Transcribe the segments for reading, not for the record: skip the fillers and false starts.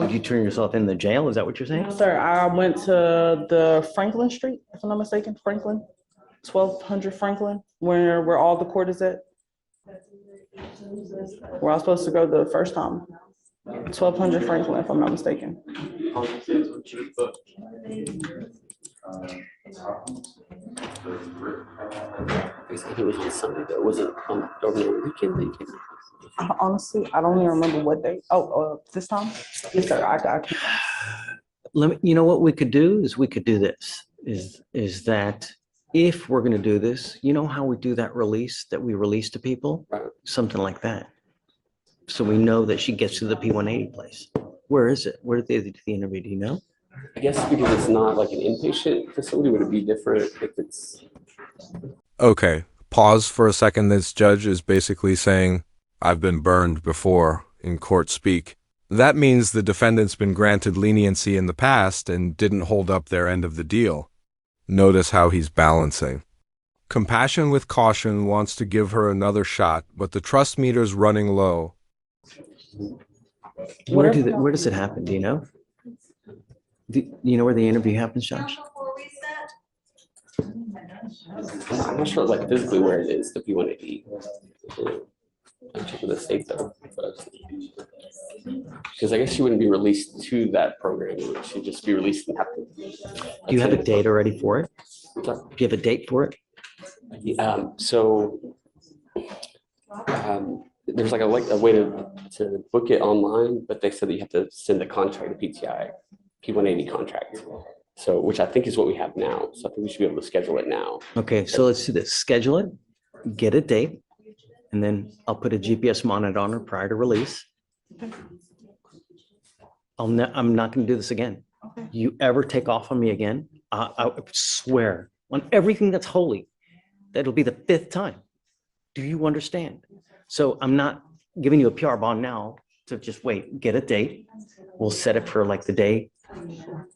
Did you turn yourself in the jail? Is that what you're saying? No, sir, I went to the Franklin Street, if I'm not mistaken, Franklin, 1200 Franklin, where all the court is at. Where I was supposed to go the first time. 1200 Franklin, if I'm not mistaken. It was on Sunday though. Was it over the weekend? Honestly, I don't even remember what day. Oh, this time? Yes, sir. I can't. Let me, you know what we could do is we could do this is that if we're going to do this, you know how we do that release that we release to people, Right. something like that. So we know that she gets to the P180 place. Where is it? Where did they do the interview? Do you know? I guess because it's not like an inpatient facility, would it be different if it's... Okay, pause for a second. This judge is basically saying, I've been burned before in court speak. That means the defendant's been granted leniency in the past and didn't hold up their end of the deal. Notice how he's balancing. Compassion with caution wants to give her another shot, but the trust meter's running low. Where does it happen? Do you know? Do you know where the interview happens, Josh? I'm not sure like physically where it is, the P180. I'm checking the state though. Because I guess she wouldn't be released to that program. She'd just be released and have to. Do you have a date already for it? Do you have a date for it? There's like a way to book it online, but they said that you have to send the contract to PTI, P180 contract. So, which I think is what we have now. So I think we should be able to schedule it now. Okay, so let's do this. Schedule it, get a date, and then I'll put a GPS monitor on her prior to release. I'm not going to do this again. Okay. You ever take off on me again, I swear on everything that's holy, that'll be the 5th time. Do you understand? So I'm not giving you a PR bond now to just wait, get a date. We'll set it for like the day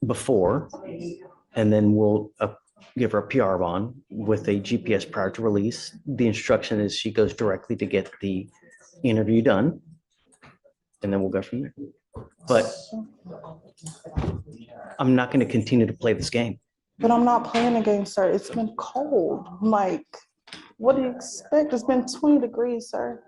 before, and then we'll give her a PR bond with a GPS prior to release. The instruction is she goes directly to get the interview done, and then we'll go from there. But I'm not going to continue to play this game. But I'm not playing the game, sir. It's been cold. Like, what do you expect? It's been 20 degrees, sir.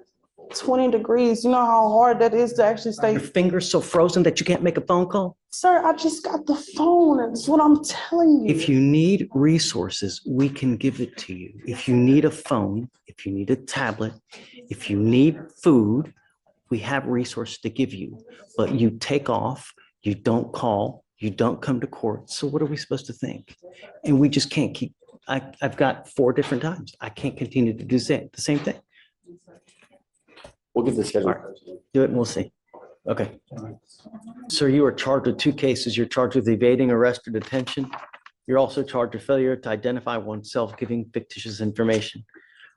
20 degrees. You know how hard that is to actually stay. Your finger's so frozen that you can't make a phone call? Sir, I just got the phone. That's what I'm telling you. If you need resources, we can give it to you. If you need a phone, if you need a tablet, if you need food, we have resources to give you. But you take off, you don't call, you don't come to court. So what are we supposed to think? And we just can't keep, I've got 4 different times. I can't continue to do the same thing. We'll get the schedule. All right, do it and we'll see. Okay. Sir, you are charged with 2 cases. You're charged with evading arrest or detention. You're also charged with failure to identify oneself, giving fictitious information.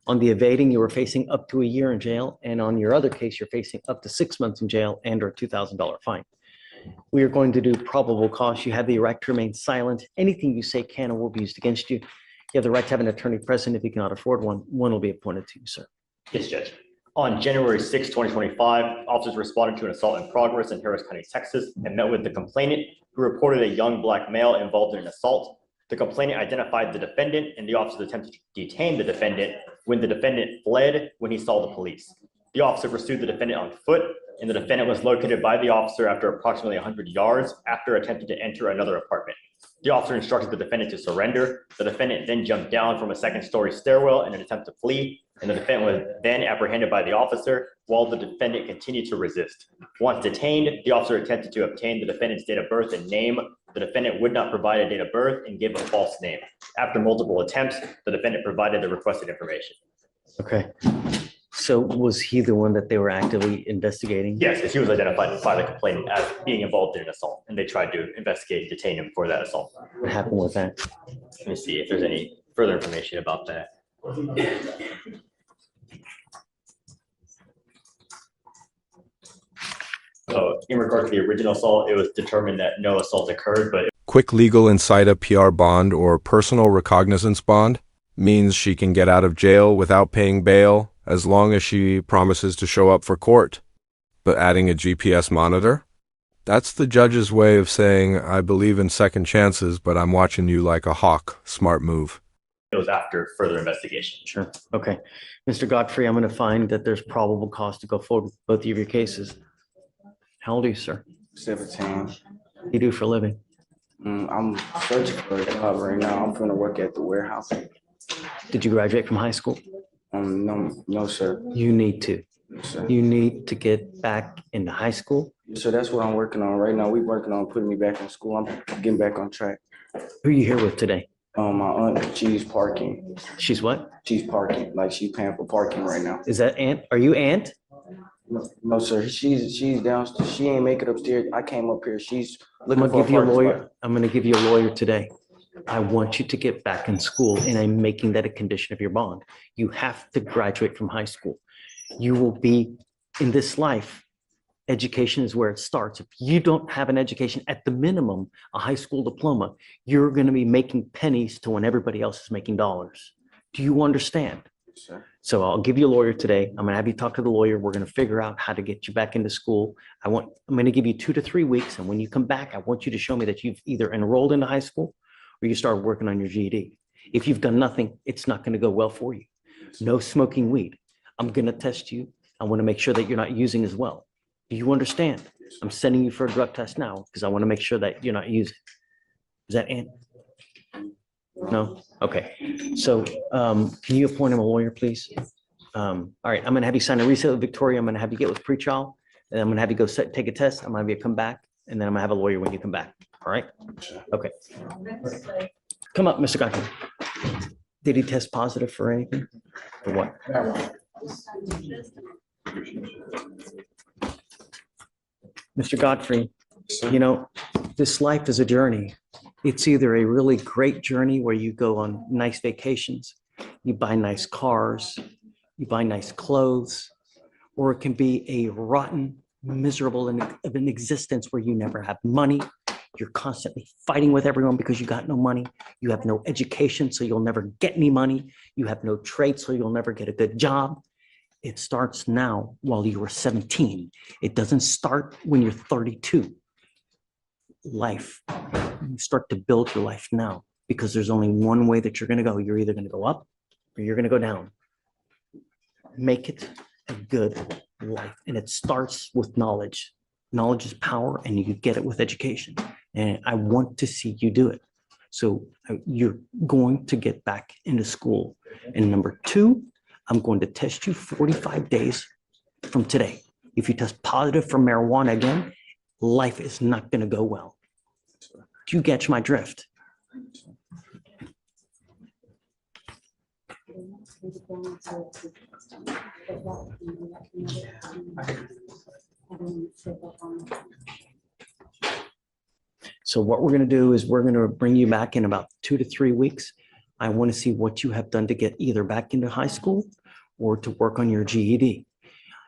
On the evading, you were facing up to a year in jail, and on your other case, you're facing up to 6 months in jail and or a $2,000 fine. We are going to do probable cause. You have the right to remain silent. Anything you say can and will be used against you. You have the right to have an attorney present. If you cannot afford one, one will be appointed to you, sir. Yes, Judge. On January 6, 2025, officers responded to an assault in progress in Harris County, Texas, and met with the complainant, who reported a young Black male involved in an assault. The complainant identified the defendant, and the officers attempted to detain the defendant when the defendant fled when he saw the police. The officer pursued the defendant on foot, and the defendant was located by the officer after approximately 100 yards after attempting to enter another apartment. The officer instructed the defendant to surrender. The defendant then jumped down from a 2nd-story stairwell in an attempt to flee, and the defendant was then apprehended by the officer while the defendant continued to resist. Once detained, the officer attempted to obtain the defendant's date of birth and name. The defendant would not provide a date of birth and gave a false name. After multiple attempts, the defendant provided the requested information. Okay. So was he the one that they were actively investigating? Yes, because he was identified by the complainant as being involved in an assault, and they tried to investigate and detain him for that assault. What happened with that? Let me see if there's any further information about that. So in regards to the original assault, it was determined that no assault occurred, but Quick legal inside a PR bond or personal recognizance bond means she can get out of jail without paying bail as long as she promises to show up for court. But adding a GPS monitor? That's the judge's way of saying, I believe in second chances, but I'm watching you like a hawk. Smart move. It was after further investigation. Sure. Okay. Mr. Godfrey, I'm going to find that there's probable cause to go forward with both of your cases. How old are you, sir? 17. What do you do for a living? I'm searching for a job right now. I'm gonna work at the warehouse. Did you graduate from high school? No, sir. You need to. No, sir. You need to get back into high school. So that's what I'm working on right now. We working on putting me back in school. I'm getting back on track. Who are you here with today? My aunt, she's parking. She's what? She's parking. Like she's paying for parking right now. Is that Aunt? Are you Aunt? No, sir. She's downstairs. She ain't make it upstairs. I came up here. She's I'm looking gonna for a give you a parking lawyer. spot. I'm gonna give you a lawyer today. I want you to get back in school, and I'm making that a condition of your bond. You have to graduate from high school. You will be in this life. Education is where it starts. If you don't have an education, at the minimum, a high school diploma, you're going to be making pennies to when everybody else is making dollars. Do you understand? Sir. So I'll give you a lawyer today. I'm going to have you talk to the lawyer. We're going to figure out how to get you back into school. I'm going to give you 2 to 3 weeks. And when you come back, I want you to show me that you've either enrolled into high school or you started working on your GED. If you've done nothing, it's not going to go well for you. No smoking weed. I'm going to test you. I want to make sure that you're not using as well. Do you understand? I'm sending you for a drug test now because I want to make sure that you're not using. Is that Aunt? No? Okay. So can you appoint him a lawyer, please? All right. I'm going to have you sign a receipt with Victoria. I'm going to have you get with pretrial. And I'm going to have you go take a test. I'm going to have you come back. And then I'm going to have a lawyer when you come back. All right? Okay. Come up, Mr. Godfrey. Did he test positive for anything? For what? Mr. Godfrey, you know, this life is a journey. It's either a really great journey where you go on nice vacations, you buy nice cars, you buy nice clothes, or it can be a rotten, miserable of an existence where you never have money. You're constantly fighting with everyone because you got no money. You have no education, so you'll never get any money. You have no trade, so you'll never get a good job. It starts now while you were 17. It doesn't start when you're 32. Life, you start to build your life now because there's only one way that you're going to go. You're either going to go up or you're going to go down. Make it a good life. And it starts with knowledge. Knowledge is power, and you get it with education. And I want to see you do it. So you're going to get back into school. And number 2, I'm going to test you 45 days from today. If you test positive for marijuana again, life is not going to go well. Do you catch my drift? So what we're going to do is we're going to bring you back in about 2 to 3 weeks. I want to see what you have done to get either back into high school or to work on your GED.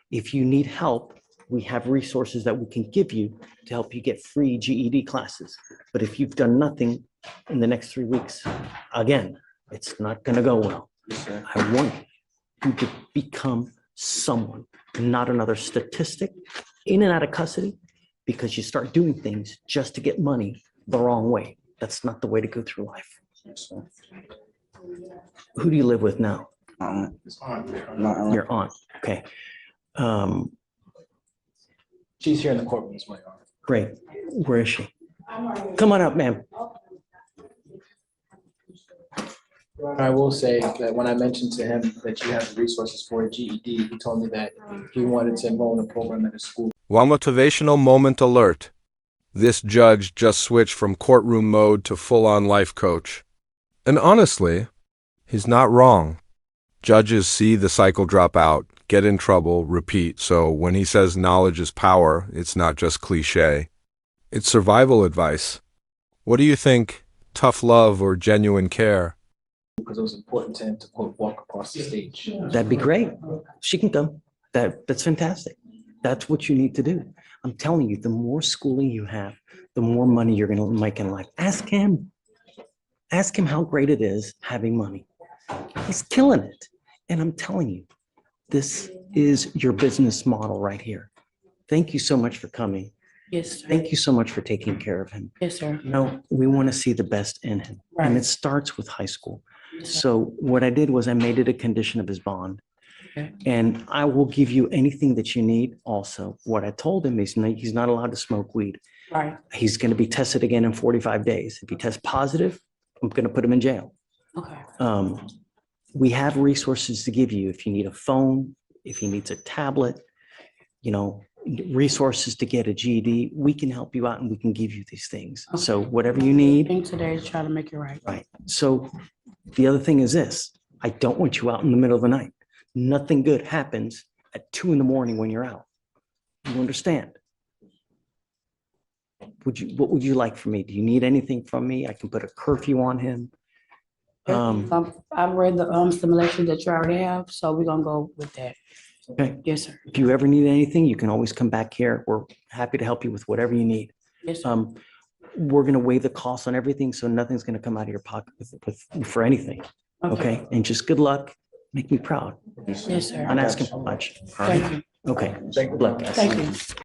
If you need help, we have resources that we can give you to help you get free GED classes. But if you've done nothing in the next 3 weeks, again, it's not going to go well. I want you to become someone, not another statistic in and out of custody, because you start doing things just to get money the wrong way. That's not the way to go through life. Who do you live with now? Your aunt. Okay. She's here in the courtroom as well. Great. Where is she? Come on up, ma'am. I will say that when I mentioned to him that you have the resources for a GED, he told me that he wanted to enroll in a program at a school. One motivational moment alert. This judge just switched from courtroom mode to full-on life coach. And honestly, he's not wrong. Judges see the cycle drop out, get in trouble, repeat. So when he says knowledge is power, it's not just cliche. It's survival advice. What do you think? Tough love or genuine care? Because it was important to him to quote walk across the stage. That'd be great. She can come. That's fantastic. That's what you need to do. I'm telling you, the more schooling you have, the more money you're going to make in life. Ask him. Ask him how great it is having money. He's killing it. And I'm telling you, this is your business model right here. Thank you so much for coming. Yes, sir. Thank you so much for taking care of him. Yes, sir. No, we want to see the best in him. And it Right. starts with high school. Yes, sir. So what I did was I made it a condition of his bond. Okay. And I will give you anything that you need also. What I told him is he's not allowed to smoke weed. Right. He's going to be tested again in 45 days. If he tests positive, I'm going to put him in jail. Okay. We have resources to give you if you need a phone, if he needs a tablet, resources to get a GED. We can help you out and we can give you these things. Okay. So whatever you need. Thing today is try to make it right. Right. So the other thing is this, I don't want you out in the middle of the night. Nothing good happens at 2 a.m. when you're out. You understand? What would you like from me? Do you need anything from me? I can put a curfew on him. I've read the simulation that you already have, so we're gonna go with that. Okay. Yes, sir. If you ever need anything, you can always come back here. We're happy to help you with whatever you need. Yes, sir. We're going to waive the cost on everything, so nothing's going to come out of your pocket for anything. Okay. And just good luck. Make me proud. Yes, sir. I'm not asking for much. All right. Thank you. Okay. Good luck, guys. Thank you.